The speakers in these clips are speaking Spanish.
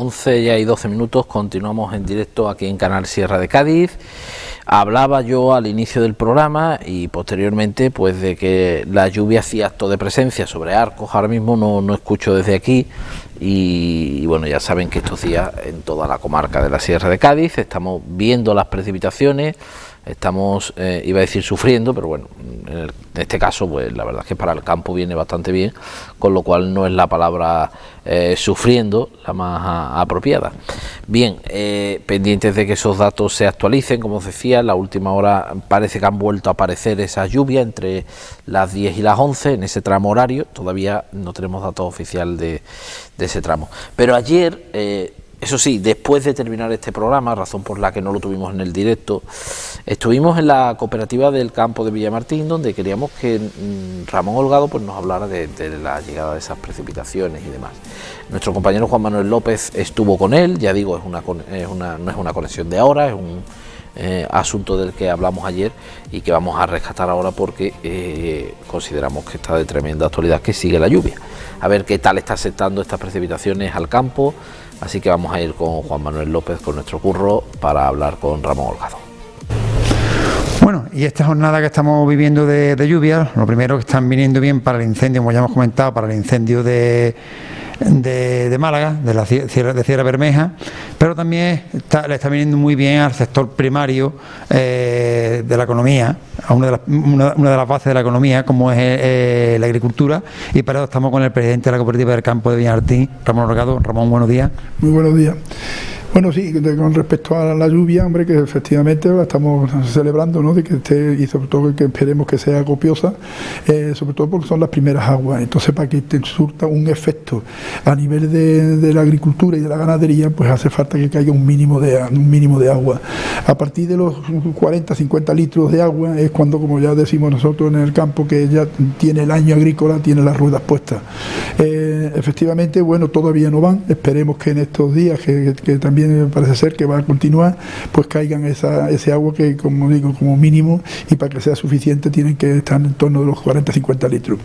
11 ya y 12 minutos, continuamos en directo aquí en Canal Sierra de Cádiz. Hablaba yo al inicio del programa y posteriormente pues de que la lluvia hacía acto de presencia sobre Arcos. Ahora mismo no escucho desde aquí y bueno, ya saben que estos días en toda la comarca de la Sierra de Cádiz estamos viendo las precipitaciones. Estamos, iba a decir sufriendo, pero bueno, en este caso pues la verdad es que para el campo viene bastante bien, con lo cual no es la palabra sufriendo la más apropiada. Bien, pendientes de que esos datos se actualicen, como os decía, en la última hora parece que han vuelto a aparecer esas lluvias entre las 10 y las 11 en ese tramo horario. Todavía no tenemos datos oficiales de ese tramo, pero ayer... eso sí, después de terminar este programa, razón por la que no lo tuvimos en el directo, estuvimos en la cooperativa del campo de Villamartín, donde queríamos que Ramón Holgado pues nos hablara de la llegada de esas precipitaciones y demás. Nuestro compañero Juan Manuel López estuvo con él, ya digo, no es una conexión de ahora, es un asunto del que hablamos ayer y que vamos a rescatar ahora porque consideramos que está de tremenda actualidad, que sigue la lluvia. A ver qué tal está afectando estas precipitaciones al campo. Así que vamos a ir con Juan Manuel López, con nuestro curro, para hablar con Ramón Holgado. Bueno, y esta jornada que estamos viviendo de lluvia, lo primero que están viniendo bien para el incendio, como ya hemos comentado, para el incendio de Málaga, de la Sierra Bermeja, pero también le está viniendo muy bien al sector primario de la economía, a una de las bases de la economía, como es la agricultura, y para eso estamos con el presidente de la cooperativa del campo de Villamartín, Ramón Holgado. Ramón, buenos días. Muy buenos días. Bueno, sí, con respecto a la lluvia, hombre, que efectivamente la estamos celebrando, ¿no? De que esté, y sobre todo que esperemos que sea copiosa, sobre todo porque son las primeras aguas. Entonces, para que te surta un efecto a nivel de la agricultura y de la ganadería, pues hace falta que caiga un mínimo de agua. A partir de los 40, 50 litros de agua es cuando, como ya decimos nosotros en el campo, que ya tiene el año agrícola, tiene las ruedas puestas. Efectivamente, bueno, todavía no van. Esperemos que en estos días, que también parece ser que va a continuar, pues caigan ese agua que, como digo, como mínimo, y para que sea suficiente tienen que estar en torno de los 40-50 litros.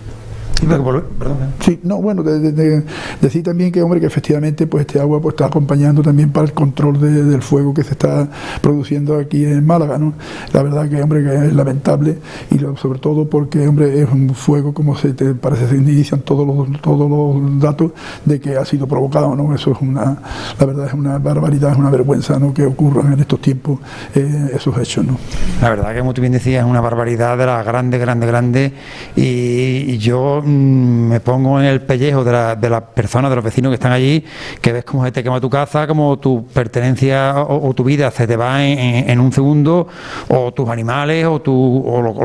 Sí, no, bueno, decir también que, hombre, que efectivamente pues este agua pues está acompañando también para el control del fuego que se está produciendo aquí en Málaga, ¿no? La verdad que, hombre, que es lamentable, y sobre todo porque, hombre, es un fuego, como parece se inician todos los datos de que ha sido provocado, ¿no? Eso es la verdad es una barbaridad, es una vergüenza, ¿no? Que ocurran en estos tiempos esos hechos, ¿no? La verdad que, como tú bien decías, es una barbaridad de la grande, y yo me pongo en el pellejo de las personas, de los vecinos que están allí, que ves cómo se te quema tu casa, como tu pertenencia o tu vida se te va en un segundo, o tus animales o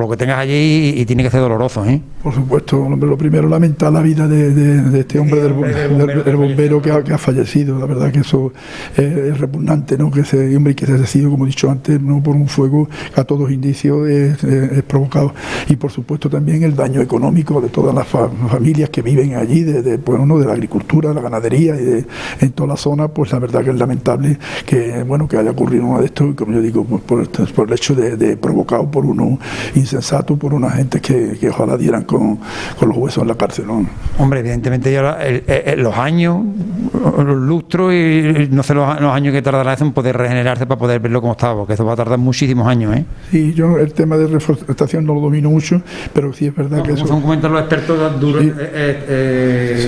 lo que tengas allí, y tiene que ser doloroso, ¿eh? Por supuesto, hombre, lo primero, lamentar la vida de este hombre, del bombero que ha fallecido. La verdad que eso es repugnante, ¿no? Que ese hombre que se ha decidido, como he dicho antes, no por un fuego a todos indicios es provocado. Y por supuesto también el daño económico de todas las familias que viven allí, bueno, de la agricultura, de la ganadería y en toda la zona. Pues la verdad que es lamentable que, bueno, que haya ocurrido uno de estos, y como yo digo, por el hecho de provocado por uno insensato, por una gente que ojalá dieran con los huesos en la cárcel, ¿no? Hombre, evidentemente ya los años, los lustros y no sé los años que tardará eso en poder regenerarse para poder verlo como estaba, porque eso va a tardar muchísimos años, ¿eh? Sí, yo el tema de reforestación no lo domino mucho, pero sí es verdad que eso... Como comentan los expertos,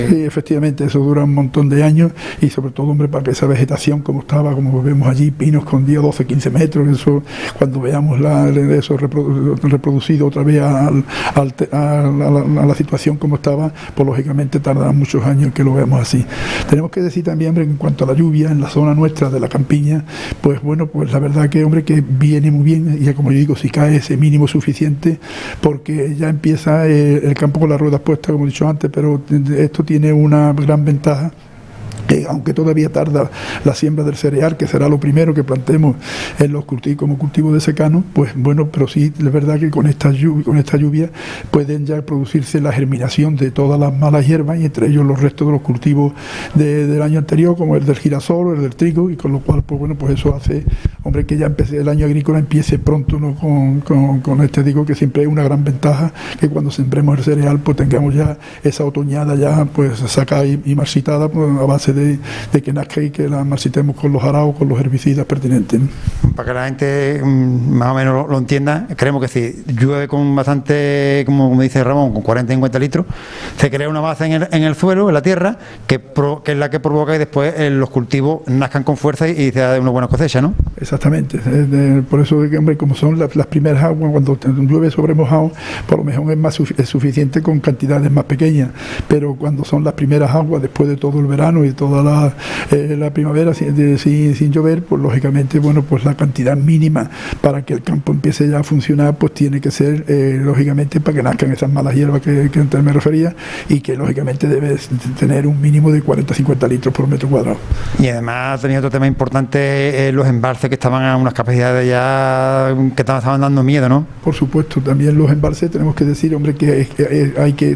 sí, efectivamente, eso dura un montón de años, y sobre todo, hombre, para que esa vegetación como estaba, como vemos allí, pinos con 10, 12, 15 metros, eso, cuando veamos eso reproducido otra vez a la situación como estaba, pues lógicamente tardará muchos años que lo veamos así. Tenemos que decir también, hombre, en cuanto a la lluvia en la zona nuestra de la campiña, pues bueno, pues la verdad que, hombre, que viene muy bien, y como yo digo, si cae ese mínimo suficiente, porque ya empieza el campo con las ruedas puestas, como he dicho antes, pero esto tiene una gran ventaja, que aunque todavía tarda la siembra del cereal, que será lo primero que plantemos en los cultivos como cultivo de secano, pues bueno, pero sí es verdad que con esta lluvia pueden ya producirse la germinación de todas las malas hierbas, y entre ellos los restos de los cultivos del año anterior, como el del girasol o el del trigo, y con lo cual, pues bueno, pues eso hace, hombre, que ya el año agrícola empiece pronto, ¿no? Con digo que siempre hay una gran ventaja, que cuando sembremos el cereal, pues tengamos ya esa otoñada ya pues sacada y marchitada, pues, a base de que nazca y que la marchitemos con los araos, con los herbicidas pertinentes, ¿no? Para que la gente más o menos lo entienda, creemos que si llueve con bastante, como dice Ramón, con 40-50 litros, se crea una base en el suelo, en la tierra, que es la que provoca que después los cultivos nazcan con fuerza y se da una buena cosecha, ¿no? Exactamente. Por eso, hombre, como son las primeras aguas, cuando llueve sobre mojado, por lo mejor es suficiente con cantidades más pequeñas, pero cuando son las primeras aguas, después de todo el verano y toda la primavera sin llover, pues lógicamente, bueno, pues la cantidad mínima para que el campo empiece ya a funcionar, pues tiene que ser, lógicamente, para que nazcan esas malas hierbas que antes me refería, y que lógicamente debe tener un mínimo de 40-50 litros por metro cuadrado. Y además tenía otro tema importante, los embalses que estaban a unas capacidades ya que estaban dando miedo, ¿no? Por supuesto, también los embalses, tenemos que decir, hombre, que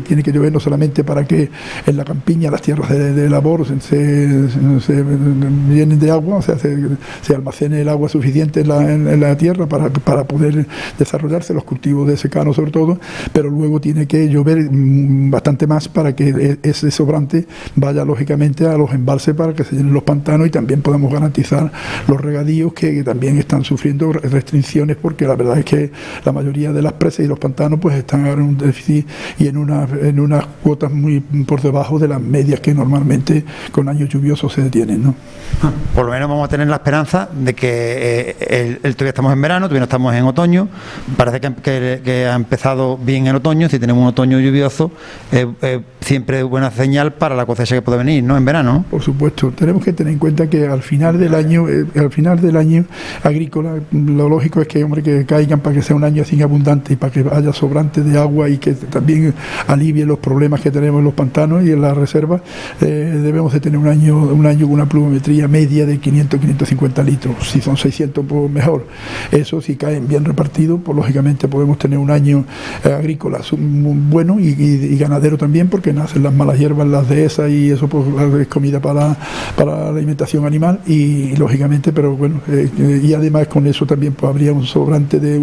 tiene que llover no solamente para que en la campiña las tierras de labor se llenen de agua, o sea, se almacene el agua suficiente en la tierra para poder desarrollarse los cultivos de secano sobre todo, pero luego tiene que llover bastante más para que ese sobrante vaya lógicamente a los embalses para que se llenen los pantanos y también podamos garantizar los regadíos que también están sufriendo restricciones, porque la verdad es que la mayoría de las presas y los pantanos pues están ahora en un déficit y en unas cuotas muy por debajo de las medias que normalmente con años lluviosos se detienen, ¿no? Por lo menos vamos a tener la esperanza de que todavía estamos en verano, todavía no estamos en otoño. Parece que ha empezado bien el otoño. Si tenemos un otoño lluvioso, siempre es buena señal para la cosecha que puede venir, ¿no? En verano. Por supuesto, tenemos que tener en cuenta que al final del año agrícola, lo lógico es que, hombre, que caigan para que sea un año así abundante y para que haya sobrante de agua y que también alivie los problemas que tenemos en los pantanos y en las reservas. Debemos de tener un año con una pluviometría media de 500-550 litros. Si son 600, pues mejor. Eso, si caen bien repartidos, pues lógicamente podemos tener un año agrícola bueno y ganadero también, porque nacen las malas hierbas, las dehesas, y eso pues es comida para la alimentación animal y lógicamente, pero bueno, y además con eso también pues habría un sobrante de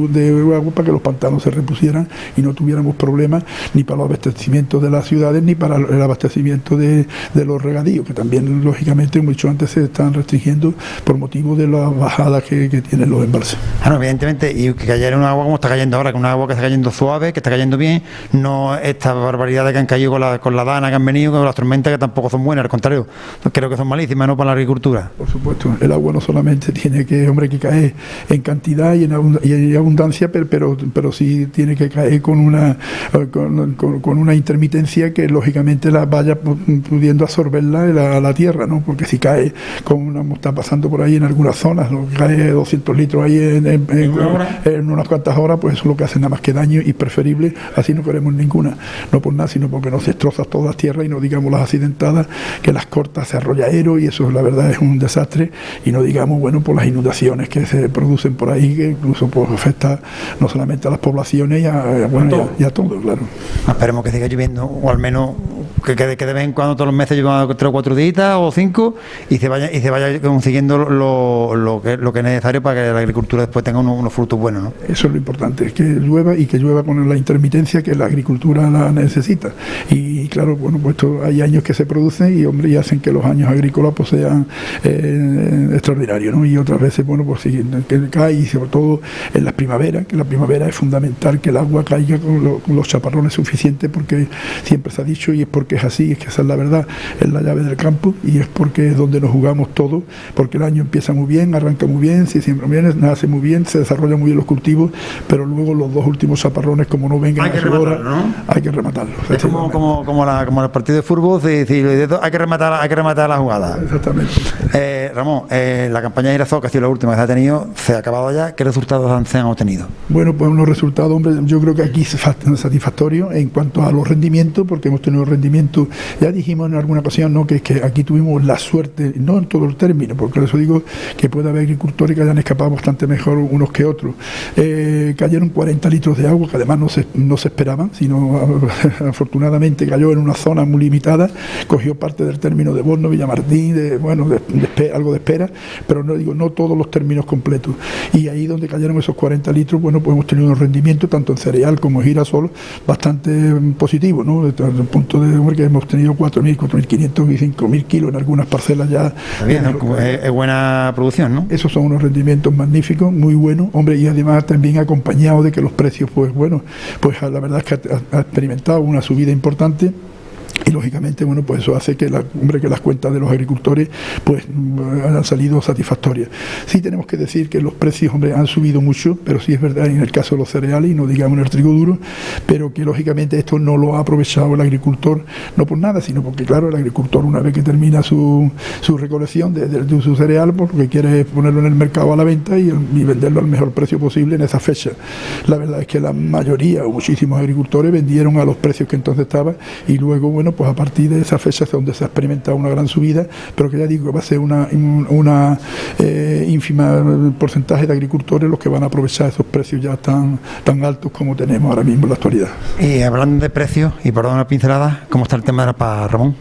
agua para que los pantanos se repusieran y no tuviéramos problemas ni para los abastecimientos de las ciudades ni para el abastecimiento de los regadíos, que también lógicamente mucho antes se están restringiendo por motivo de las bajadas que tienen los embalses. Bueno, evidentemente, y que cayera un agua como está cayendo ahora, que una agua que está cayendo suave, que está cayendo bien, no estas barbaridades que han caído con la dana que han venido, con las tormentas que tampoco son buenas, al contrario, creo que son malísimas, ¿no?, para la agricultura. Por supuesto, el agua no solamente tiene que caer en cantidad y en abundancia, pero sí tiene que caer con una intermitencia que lógicamente la vaya pudiendo absorberla la tierra, ¿no? Porque si cae, como está pasando por ahí en algunas zonas, ¿no?, cae 200 litros ahí en unas cuantas horas, pues eso es lo que hace nada más que daño, y preferible, así no queremos ninguna, no por nada, sino porque nos destroza todas las tierras, y no digamos las accidentadas, que las cortas se arrolladeros, y eso la verdad es un desastre, y no digamos, bueno, por las inundaciones que se producen por ahí, que incluso pues afecta no solamente a las poblaciones y a todo, claro. Esperemos que siga lloviendo, o al menos que de vez en cuando, todos los meses, llevan 3 o 4 días o 5, y se vaya consiguiendo lo que es necesario para que la agricultura después tenga unos frutos buenos, ¿no? Eso es lo importante, es que llueva, y que llueva con la intermitencia que la agricultura la necesita. Y claro, bueno, pues hay años que se producen y hacen que los años agrícolas pues sean extraordinarios, ¿no? Y otras veces, bueno, pues sí, que cae, y sobre todo en las primaveras, que la primavera es fundamental que el agua caiga con los chaparrones suficientes, porque siempre se ha dicho, y es porque es así, es que esa es la verdad, es la llave del campo, y es porque es donde nos jugamos todo, porque el año empieza muy bien, arranca muy bien, si siempre bien, nace muy bien, se desarrollan muy bien los cultivos, pero luego los 2 últimos chaparrones, como no vengan a su hora, ¿no?, hay que rematarlos. Es como el partido de fútbol, hay que rematar la jugada. Exactamente. Ramón, la campaña de Irazó, que ha sido la última que se ha tenido, se ha acabado ya. ¿Qué resultados se han obtenido? Bueno, pues unos resultados, hombre, yo creo que aquí satisfactorios en cuanto a los rendimientos, porque hemos tenido rendimientos, ya dijimos en alguna ocasión, ¿no?, que aquí tuvimos la suerte, no en todo el término, porque eso digo que puede haber agricultores que hayan escapado bastante mejor unos que otros. Cayeron 40 litros de agua, que además no se esperaban, sino afortunadamente cayó en una zona muy limitada, cogió parte del término de Borno, Villamartín, algo de espera, pero no todos los términos completos. Y ahí donde cayeron esos 40 litros, bueno, pues hemos tenido un rendimiento tanto en cereal como en girasol bastante positivo, ¿no? Desde el punto de porque hemos tenido 4.000, 4.500 y 5.000 kilos en algunas parcelas ya. Bien, es buena producción, ¿no? Esos son unos rendimientos magníficos, muy buenos, hombre, y además también acompañado de que los precios, pues bueno, pues la verdad es que ha experimentado una subida importante. Y lógicamente, bueno, pues eso hace que las cuentas de los agricultores pues han salido satisfactorias. Sí tenemos que decir que los precios, hombre, han subido mucho, pero sí es verdad en el caso de los cereales y no digamos en el trigo duro, pero que lógicamente esto no lo ha aprovechado el agricultor, no por nada, sino porque claro, el agricultor una vez que termina su recolección de su cereal, pues lo que quiere es ponerlo en el mercado a la venta y venderlo al mejor precio posible en esa fecha. La verdad es que la mayoría o muchísimos agricultores vendieron a los precios que entonces estaban y luego, bueno, pues a partir de esa fecha es donde se ha experimentado una gran subida, pero que ya digo que va a ser una ínfima porcentaje de agricultores los que van a aprovechar esos precios ya tan altos como tenemos ahora mismo en la actualidad. Y hablando de precios, y por dar una pincelada, ¿cómo está el tema de la paz, Ramón?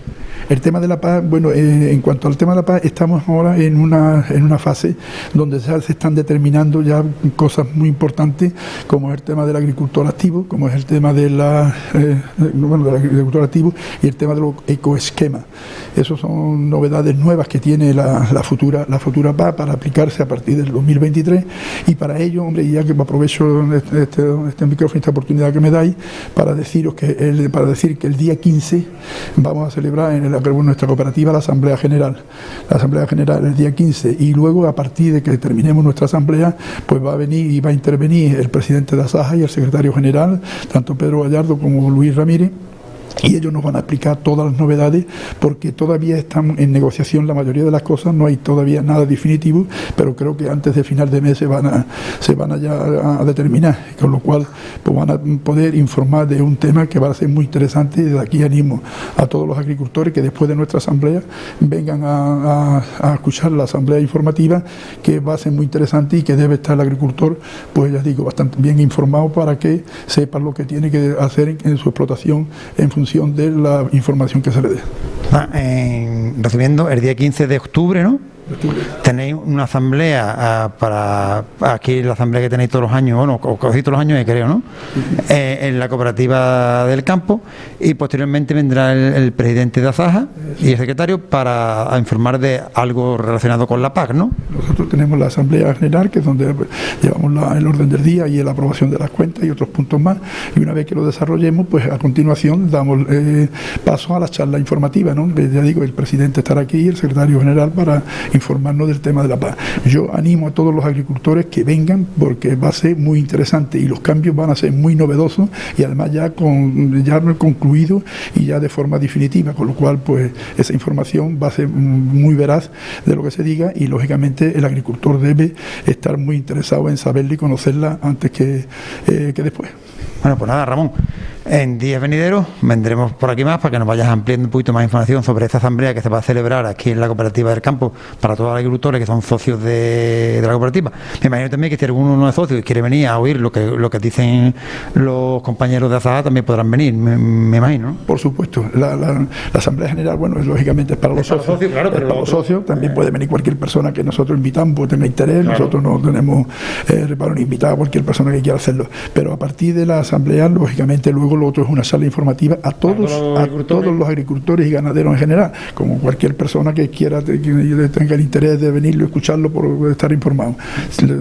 El tema de la paz, bueno, en cuanto al tema de la paz, estamos ahora en una fase donde ya se están determinando ya cosas muy importantes, como es el tema del agricultor activo, como es el tema del agricultor activo y el tema de los ecoesquemas. Esos son novedades nuevas que tiene la futura paz para aplicarse a partir del 2023 y para ello, hombre, ya que aprovecho este micrófono, esta oportunidad que me dais para deciros que el día 15 vamos a celebrar en nuestra cooperativa la Asamblea General. La Asamblea General el día 15 y luego a partir de que terminemos nuestra asamblea pues va a intervenir el presidente de Asaja y el secretario general, tanto Pedro Gallardo como Luis Ramírez. Y ellos nos van a explicar todas las novedades porque todavía están en negociación la mayoría de las cosas, no hay todavía nada definitivo, pero creo que antes de final de mes se van a ya a determinar, con lo cual pues van a poder informar de un tema que va a ser muy interesante y desde aquí animo a todos los agricultores que después de nuestra asamblea vengan a escuchar la asamblea informativa, que va a ser muy interesante y que debe estar el agricultor, pues ya digo, bastante bien informado para que sepa lo que tiene que hacer en su explotación en función de la información que se le dé. Recibiendo el día 15 de octubre, ¿no? Tenéis una asamblea para aquí, la asamblea que tenéis todos los años, bueno, casi todos los años, creo, ¿no? En la cooperativa del campo y posteriormente vendrá el presidente de Asaja y el secretario para informar de algo relacionado con la PAC, ¿no? Nosotros tenemos la asamblea general, que es donde llevamos el orden del día y la aprobación de las cuentas y otros puntos más, y una vez que lo desarrollemos, pues a continuación damos paso a la charla informativa, ¿no? Ya digo, el presidente estará aquí y el secretario general para informarnos del tema de la paz. Yo animo a todos los agricultores que vengan porque va a ser muy interesante y los cambios van a ser muy novedosos y además ya concluido y ya de forma definitiva, con lo cual pues esa información va a ser muy veraz de lo que se diga y lógicamente el agricultor debe estar muy interesado en saberla y conocerla antes que después. Bueno, pues nada, Ramón, en días venideros vendremos por aquí más para que nos vayas ampliando un poquito más información sobre esta asamblea que se va a celebrar aquí en la cooperativa del campo para todos los agricultores que son socios de la cooperativa. Me imagino también que si alguno no es socio y quiere venir a oír lo que dicen los compañeros de Asaja, también podrán venir, me imagino, ¿no? Por supuesto, la asamblea general, bueno, lógicamente es para los socios, claro, pero para los socios también puede venir cualquier persona que nosotros invitamos, pues tenga interés, claro. Nosotros no tenemos reparo en invitar a cualquier persona que quiera hacerlo, pero a partir de la asamblea, lógicamente luego lo otro es una sala informativa a todos los agricultores y ganaderos en general, como cualquier persona que quiera, que tenga el interés de venirlo y escucharlo por estar informado.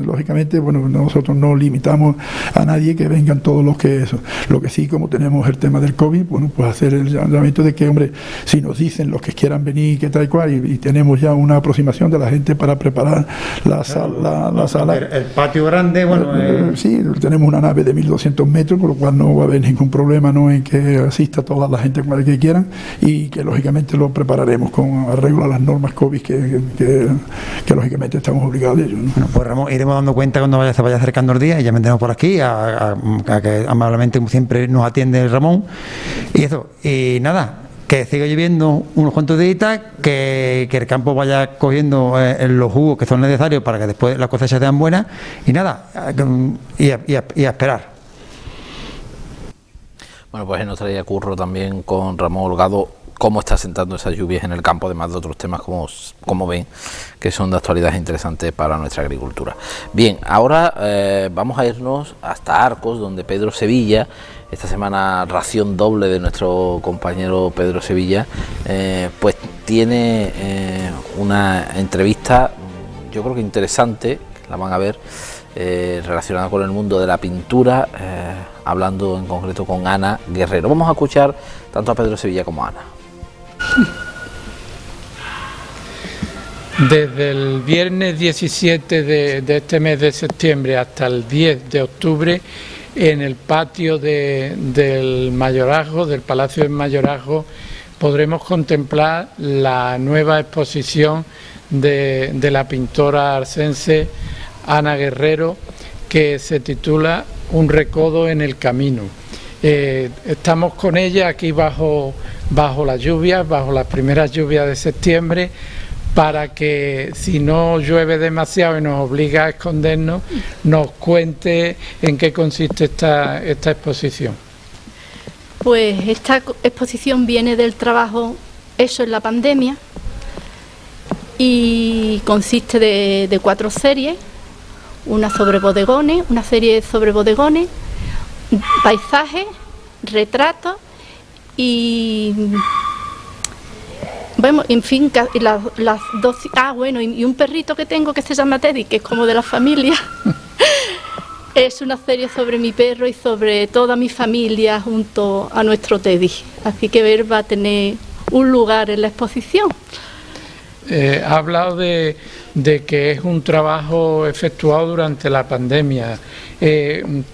Lógicamente, bueno, nosotros no limitamos a nadie que vengan todos los que eso. Lo que sí, como tenemos el tema del COVID, bueno, pues hacer el llamamiento de que, hombre, si nos dicen los que quieran venir, que tal y cual, y tenemos ya una aproximación de la gente para preparar la sala. El patio grande, bueno. Sí, tenemos una nave de 1.200 metros, con lo cual no va a haber ningún problema, ¿no?, en que asista toda la gente que quieran y que lógicamente lo prepararemos con arreglo a las normas COVID que lógicamente estamos obligados a ello, ¿no? Bueno, pues Ramón, iremos dando cuenta cuando se vaya acercando el día y ya vendremos por aquí a que amablemente, como siempre, nos atiende el Ramón y eso, y nada, que siga lloviendo unos cuantos días, que el campo vaya cogiendo los jugos que son necesarios para que después las cosechas sean buenas y nada, y a esperar. Bueno, pues en nuestra día curro también con Ramón Holgado cómo está sentando esas lluvias en el campo, además de otros temas como ven, que son de actualidad interesantes para nuestra agricultura. Bien, ahora vamos a irnos hasta Arcos, donde Pedro Sevilla, esta semana ración doble de nuestro compañero Pedro Sevilla, pues tiene una entrevista, yo creo que interesante, que la van a ver, relacionada con el mundo de la pintura, hablando en concreto con Ana Guerrero. Vamos a escuchar tanto a Pedro Sevilla como a Ana. Desde el viernes 17 de este mes de septiembre hasta el 10 de octubre, en el patio del Mayorazgo, del Palacio del Mayorazgo, podremos contemplar la nueva exposición de la pintora arcense Ana Guerrero, que se titula Un recodo en el camino. Estamos con ella aquí bajo las lluvias, bajo las primeras lluvias de septiembre, para que, si no llueve demasiado y nos obliga a escondernos, nos cuente en qué consiste esta exposición. Pues esta exposición viene del trabajo hecho en la pandemia y consiste de 4 series, una sobre bodegones, una serie sobre bodegones, paisajes, retratos y, bueno, en fin, las dos... bueno, y un perrito que tengo que se llama Teddy, que es como de la familia. Es una serie sobre mi perro y sobre toda mi familia junto a nuestro Teddy. Así que ver va a tener un lugar en la exposición. Ha hablado de que es un trabajo efectuado durante la pandemia.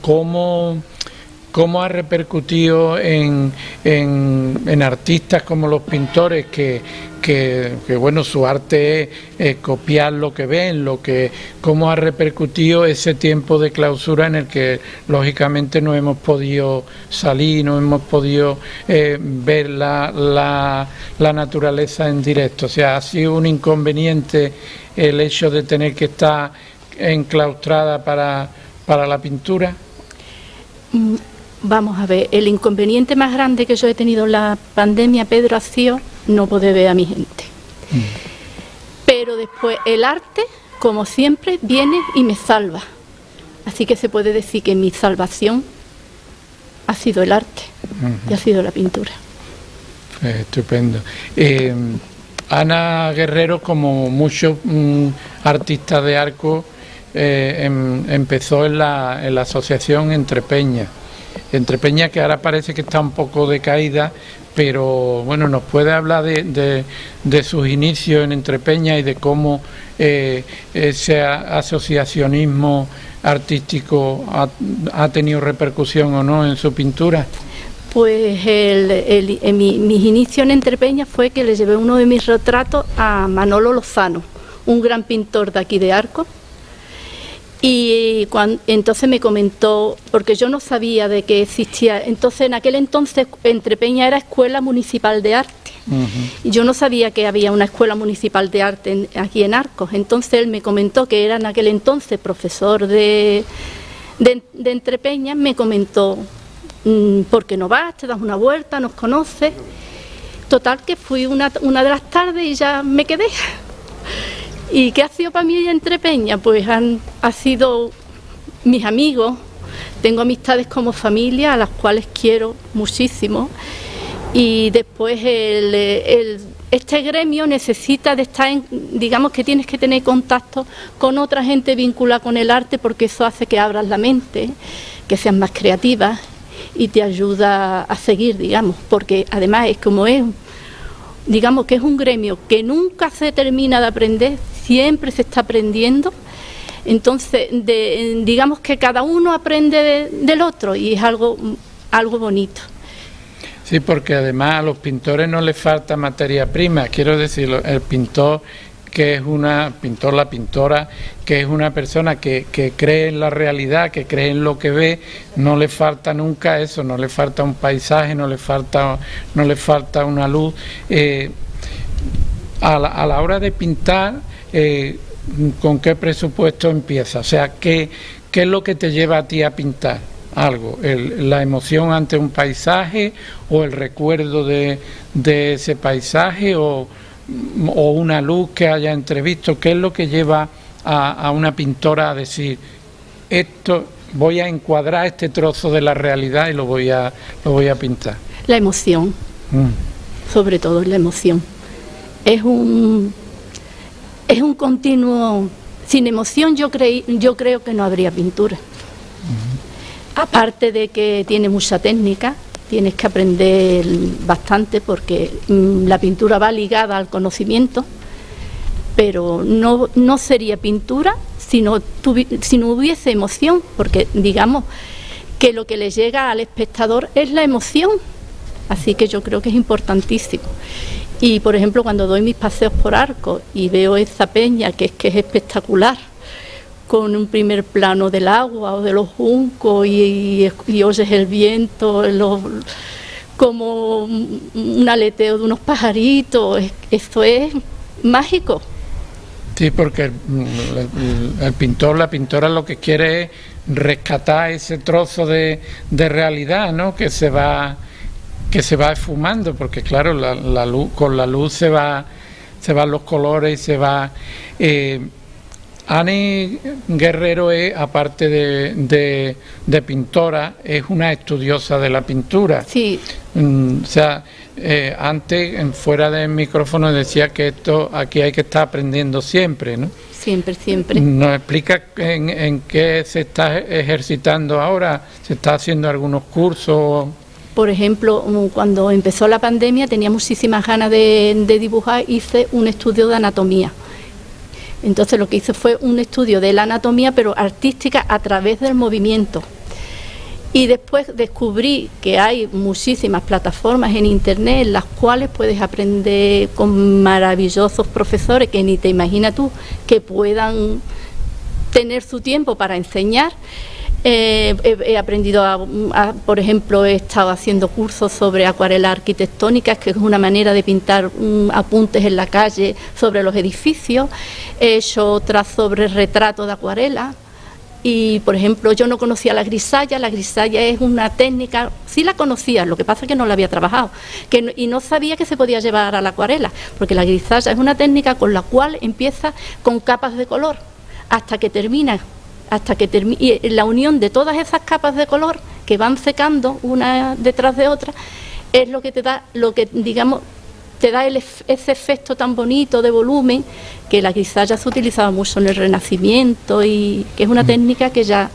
¿Cómo ha repercutido en artistas como los pintores que bueno, su arte es copiar lo que ven, cómo ha repercutido ese tiempo de clausura en el que lógicamente no hemos podido salir, no hemos podido ver la naturaleza en directo? O sea, ¿ha sido un inconveniente el hecho de tener que estar enclaustrada para la pintura? Vamos a ver, el inconveniente más grande que yo he tenido en la pandemia, Pedro, ha sido no poder ver a mi gente. Pero después el arte, como siempre, viene y me salva. Así que se puede decir que mi salvación ha sido el arte y ha sido la pintura. Estupendo. Ana Guerrero, como muchos artistas de Arcos, empezó en la asociación Entre Peñas, que ahora parece que está un poco decaída, pero bueno, nos puede hablar de sus inicios en Entre Peñas y de cómo ese asociacionismo artístico ha tenido repercusión o no en su pintura. Pues mis inicios en Entre Peñas fue que le llevé uno de mis retratos a Manolo Lozano, un gran pintor de aquí de Arcos. Y entonces me comentó, porque yo no sabía de que existía, entonces en aquel entonces Entre Peñas era Escuela Municipal de Arte, y yo no sabía que había una Escuela Municipal de Arte aquí en Arcos. Entonces él me comentó que era en aquel entonces profesor de Entre Peñas. Me comentó, ¿por qué no vas? Te das una vuelta, nos conoces. Total, que fui una de las tardes y ya me quedé. ¿Y qué ha sido para mí Entre Peñas? Pues ha sido mis amigos. Tengo amistades como familia, a las cuales quiero muchísimo. Y después este gremio necesita de estar digamos que tienes que tener contacto con otra gente vinculada con el arte, porque eso hace que abras la mente, que seas más creativa y te ayuda a seguir, digamos, porque además digamos que es un gremio que nunca se termina de aprender, siempre se está aprendiendo. Entonces, digamos que cada uno aprende del otro y es algo bonito. Sí, porque además a los pintores no les falta materia prima. Quiero decir, el pintor la pintora, que es una persona que cree en la realidad, que cree en lo que ve, no le falta nunca eso, no le falta un paisaje, no le falta una luz. A la hora de pintar, ¿con qué presupuesto empieza? O sea, ¿qué es lo que te lleva a ti a pintar? algo, la emoción ante un paisaje o el recuerdo de ese paisaje o una luz que haya entrevisto. ¿Qué es lo que lleva a una pintora a decir, esto voy a encuadrar este trozo de la realidad y lo voy a pintar? La emoción, sobre todo la emoción. Es un continuo. Sin emoción yo creo que no habría pintura. Aparte de que tiene mucha técnica, tienes que aprender bastante porque la pintura va ligada al conocimiento, pero no sería pintura si no hubiese emoción, porque digamos que lo que le llega al espectador es la emoción, así que yo creo que es importantísimo. Y por ejemplo, cuando doy mis paseos por Arcos y veo esa peña que es espectacular, con un primer plano del agua o de los juncos y oyes el viento, como un aleteo de unos pajaritos, esto es mágico. Sí, porque el pintor, la pintora lo que quiere es rescatar ese trozo de realidad, ¿no?, que se va esfumando, porque claro, la luz, con la luz se van los colores, se va. Ani Guerrero es, aparte de pintora, es una estudiosa de la pintura. Sí. O sea, antes, fuera del micrófono, decía que aquí hay que estar aprendiendo siempre, ¿no? Siempre, siempre. ¿Nos explica en qué se está ejercitando ahora? ¿Se está haciendo algunos cursos? Por ejemplo, cuando empezó la pandemia tenía muchísimas ganas de dibujar, hice un estudio de anatomía. Entonces lo que hice fue un estudio de la anatomía, pero artística a través del movimiento. Y después descubrí que hay muchísimas plataformas en internet en las cuales puedes aprender con maravillosos profesores que ni te imaginas tú que puedan tener su tiempo para enseñar. He aprendido por ejemplo, he estado haciendo cursos sobre acuarelas arquitectónicas, que es una manera de pintar apuntes en la calle sobre los edificios. He hecho otras sobre retrato de acuarela. Y, por ejemplo, yo no conocía la grisalla. La grisalla es una técnica, sí la conocía, lo que pasa es que no la había trabajado, y no sabía que se podía llevar a la acuarela, porque la grisalla es una técnica con la cual empieza con capas de color hasta que termina. Y la unión de todas esas capas de color que van secando una detrás de otra es lo que te da, ese efecto tan bonito de volumen, que la grisalla se utilizaba mucho en el Renacimiento y que es una técnica que ya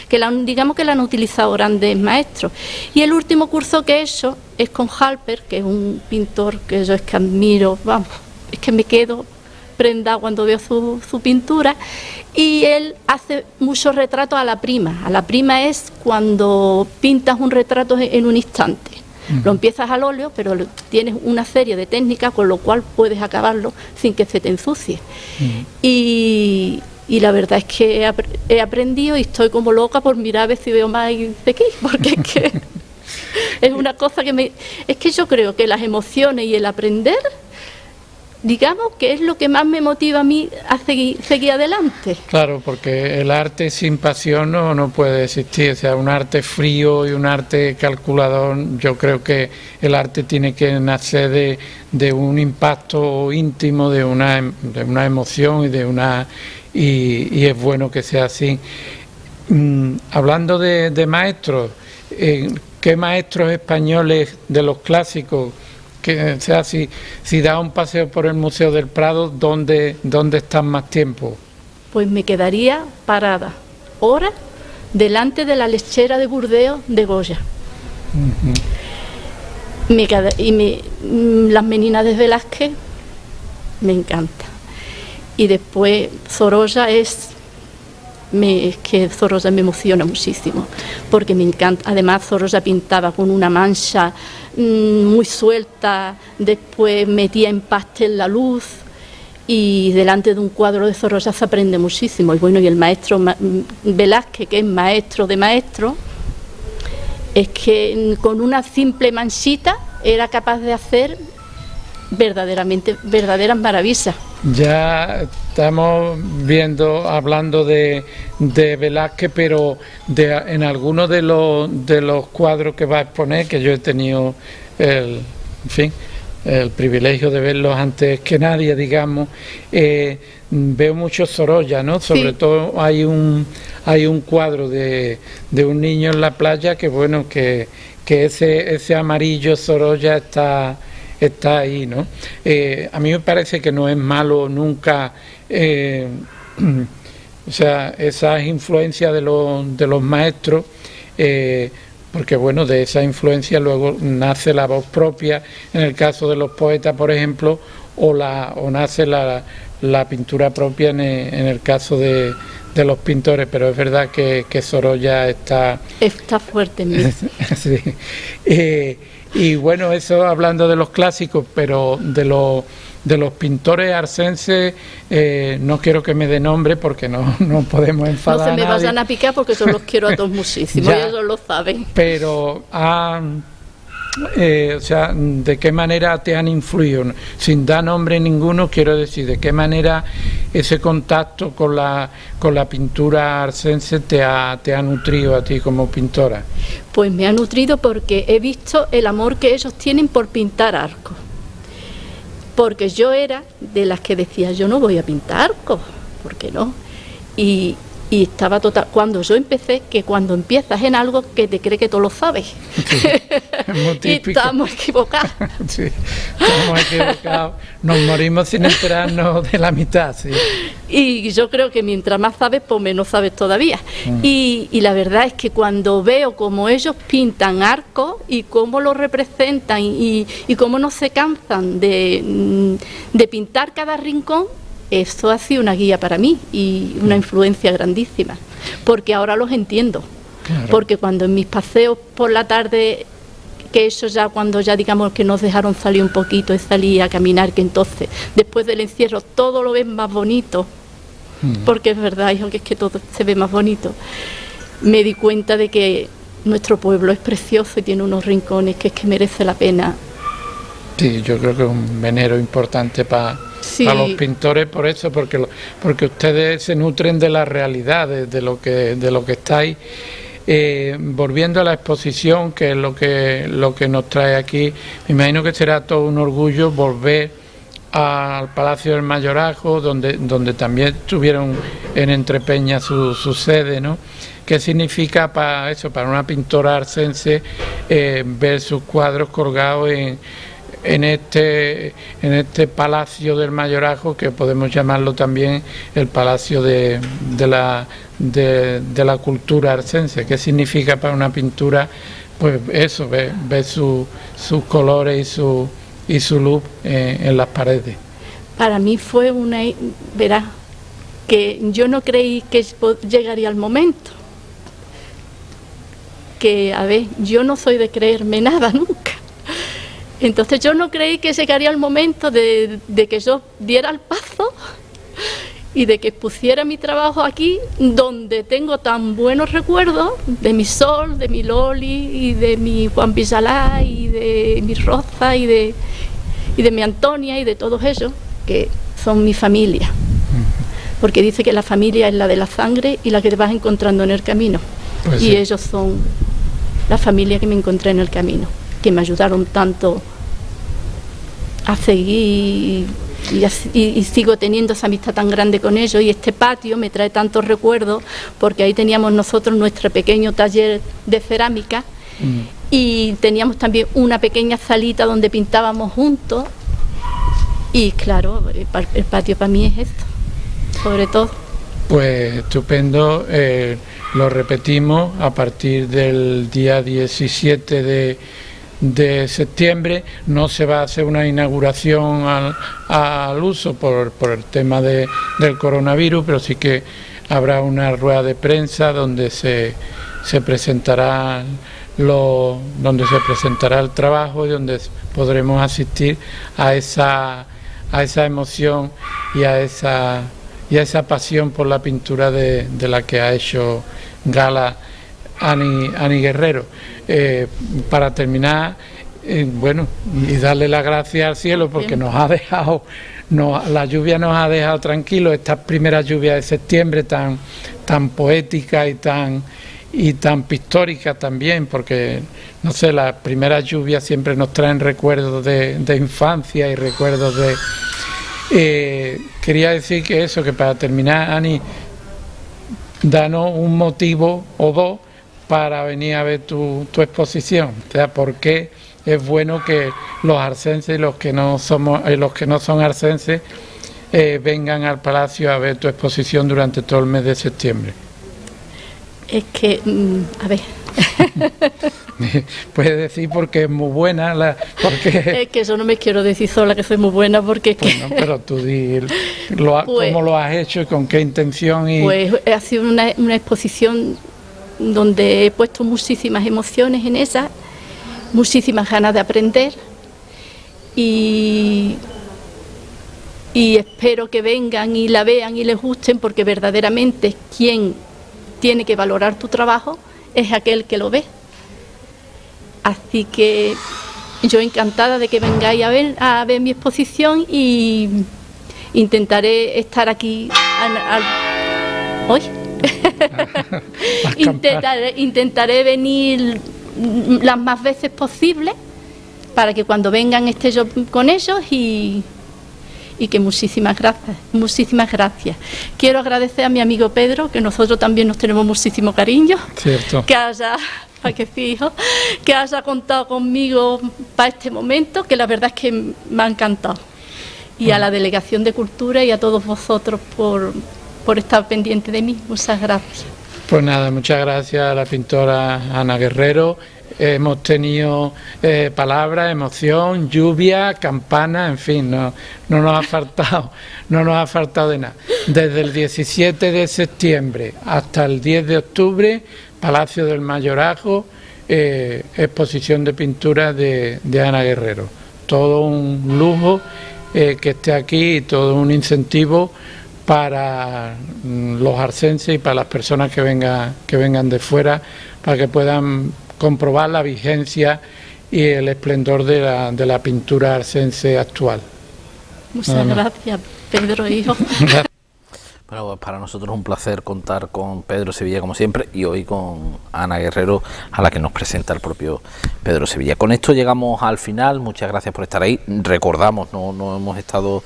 que la han utilizado grandes maestros. Y el último curso que he hecho es con Halper, que es un pintor que yo admiro, vamos, es que me quedo prendada cuando veo su pintura, y él hace muchos retratos a la prima. A la prima es cuando pintas un retrato en un instante. Lo empiezas al óleo, pero tienes una serie de técnicas con lo cual puedes acabarlo sin que se te ensucie. Y la verdad es que he aprendido y estoy como loca por mirar a ver si veo más de aquí, porque es que es una cosa es que yo creo que las emociones y el aprender, digamos que es lo que más me motiva a mí a seguir adelante. Claro, porque el arte sin pasión no puede existir. O sea, un arte frío y un arte calculador, yo creo que el arte tiene que nacer de un impacto íntimo, de una emoción y es bueno que sea así. Hablando de maestros, ¿qué maestros españoles de los clásicos? Que, o sea, si da un paseo por el Museo del Prado, ¿dónde están más tiempo? Pues me quedaría parada horas delante de la lechera de Burdeos de Goya. Las meninas de Velázquez me encanta. Y después Sorolla es que Sorolla me emociona muchísimo, porque me encanta. Además, Sorolla pintaba con una mancha muy suelta, después metía en pastel la luz, y delante de un cuadro de Sorolla se aprende muchísimo. Y bueno, y el maestro Velázquez, que es maestro de maestros, es que con una simple manchita era capaz de hacer verdaderas maravillas. Ya estamos hablando de Velázquez, pero en algunos de los cuadros que va a exponer, que yo he tenido el privilegio de verlos antes que nadie, digamos, veo mucho Sorolla, ¿no? Sobre todo hay un cuadro de un niño en la playa que bueno, que ese amarillo Sorolla está ahí, ¿no? A mí me parece que no es malo nunca, o sea, esas influencias de los maestros, porque bueno, de esa influencia luego nace la voz propia, en el caso de los poetas, por ejemplo, o nace la pintura propia en el caso de los pintores, pero es verdad que Sorolla está fuerte en mí. Sí. Y bueno, eso hablando de los clásicos, pero de los pintores arcenses, no quiero que me dé nombre porque no podemos enfadar. No se me vayan a picar porque yo los quiero a todos muchísimo, y ellos lo saben. Pero o sea, ¿de qué manera te han influido? Sin dar nombre ninguno, quiero decir, ¿de qué manera ese contacto con la pintura arcense te ha nutrido a ti como pintora? Pues me ha nutrido porque he visto el amor que ellos tienen por pintar arcos. Porque yo era de las que decía, yo no voy a pintar arcos, ¿por qué no? Y estaba total, cuando yo empecé, que cuando empiezas en algo que te cree que tú lo sabes. Sí, es muy típico. Y estamos equivocados. Sí, estamos equivocados, nos morimos sin enterarnos de la mitad, sí. Y yo creo que mientras más sabes, pues menos sabes todavía. Y la verdad es que cuando veo cómo ellos pintan arcos y cómo lo representan y cómo no se cansan de pintar cada rincón, esto ha sido una guía para mí y una influencia grandísima, porque ahora los entiendo. Claro. Porque cuando en mis paseos por la tarde, que eso ya cuando ya digamos que nos dejaron salir un poquito y salir a caminar, que entonces después del encierro todo lo ves más bonito, porque es verdad, hijo, que es que todo se ve más bonito, me di cuenta de que nuestro pueblo es precioso y tiene unos rincones que es que merece la pena. Sí, yo creo que es un venero importante para los pintores, por eso, porque ustedes se nutren de la realidad, de lo que estáis. Volviendo a la exposición, que es lo que nos trae aquí, me imagino que será todo un orgullo volver al Palacio del Mayorazgo, donde también tuvieron en Entrepeña su sede, ¿no? ¿Qué significa para una pintora arcense ver sus cuadros colgados en este Palacio del Mayorazgo, que podemos llamarlo también el Palacio de la cultura arcense? ¿Qué significa para una pintura? Pues eso, ver sus colores y su luz en las paredes. Para mí fue verás, que yo no creí que llegaría el momento. Que, a ver, yo no soy de creerme nada nunca. Entonces yo no creí que llegaría el momento de que yo diera el paso y de que pusiera mi trabajo aquí, donde tengo tan buenos recuerdos de mi Sol, de mi Loli y de mi Juan Villalá y de mi Rosa y de mi Antonia y de todos ellos, que son mi familia. Porque dice que la familia es la de la sangre y la que te vas encontrando en el camino. Pues y sí, ellos son la familia que me encontré en el camino, que me ayudaron tanto a seguir y sigo teniendo esa amistad tan grande con ellos, y este patio me trae tantos recuerdos porque ahí teníamos nosotros nuestro pequeño taller de cerámica y teníamos también una pequeña salita donde pintábamos juntos y claro, el patio para mí es esto, sobre todo. Pues estupendo, lo repetimos a partir del día 17 de septiembre. No se va a hacer una inauguración al uso por el tema del coronavirus, pero sí que habrá una rueda de prensa donde se presentará el trabajo y donde podremos asistir a esa emoción y a esa pasión por la pintura de la que ha hecho gala Ani Guerrero. Para terminar, bueno, y darle las gracias al cielo porque nos ha dejado, la lluvia nos ha dejado tranquilos, estas primeras lluvias de septiembre tan poéticas y tan pictóricas también, porque no sé, las primeras lluvias siempre nos traen recuerdos de infancia y recuerdos de... quería decir que eso, que para terminar, Ani, danos un motivo o dos para venir a ver tu exposición, o sea, por qué es bueno que los arcenses y los que no son arcenses vengan al Palacio a ver tu exposición durante todo el mes de septiembre. Es que, a ver... Puedes decir porque es muy buena, porque... Es que eso no me quiero decir sola, que soy muy buena, porque es bueno, que... pero tú di cómo lo has hecho y con qué intención. Pues ha sido una exposición donde he puesto muchísimas emociones en ella, muchísimas ganas de aprender y espero que vengan y la vean y les gusten, porque verdaderamente quien tiene que valorar tu trabajo es aquel que lo ve. Así que yo encantada de que vengáis a ver mi exposición y intentaré estar aquí hoy. Intentaré venir las más veces posible para que cuando vengan esté yo con ellos y que muchísimas gracias. Quiero agradecer a mi amigo Pedro, que nosotros también nos tenemos muchísimo cariño. Cierto. Que haya contado conmigo para este momento, que la verdad es que me ha encantado. Y a la Delegación de Cultura y a todos vosotros por estar pendiente de mí. Muchas gracias. Pues nada, muchas gracias a la pintora Ana Guerrero. Hemos tenido palabras, emoción, lluvia, campana, en fin, no nos ha faltado de nada. Desde el 17 de septiembre hasta el 10 de octubre, Palacio del Mayorazgo, exposición de pintura de Ana Guerrero. Todo un lujo que esté aquí y todo un incentivo para los arcenses y para las personas que vengan de fuera, para que puedan comprobar la vigencia y el esplendor de la pintura arcense actual. Muchas gracias, Pedro, hijo. Bueno, pues para nosotros es un placer contar con Pedro Sevilla como siempre y hoy con Ana Guerrero, a la que nos presenta el propio Pedro Sevilla. Con esto llegamos al final, muchas gracias por estar ahí. Recordamos, no hemos estado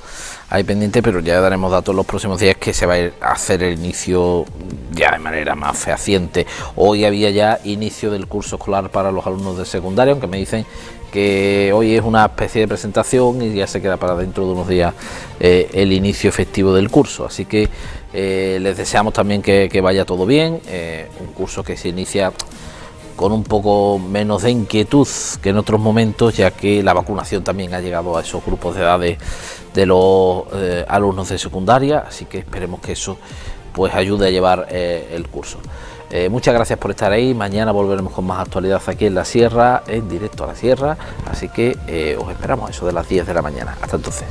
ahí pendientes, pero ya daremos datos en los próximos días que se va a hacer el inicio ya de manera más fehaciente. Hoy había ya inicio del curso escolar para los alumnos de secundaria, aunque me dicen que hoy es una especie de presentación y ya se queda para dentro de unos días el inicio efectivo del curso, así que les deseamos también que vaya todo bien, un curso que se inicia con un poco menos de inquietud que en otros momentos, ya que la vacunación también ha llegado a esos grupos de edades de los alumnos de secundaria, así que esperemos que eso pues ayude a llevar el curso. Muchas gracias por estar ahí. Mañana volveremos con más actualidad aquí en La Sierra, en directo a La Sierra, así que os esperamos a eso de las 10 de la mañana. Hasta entonces.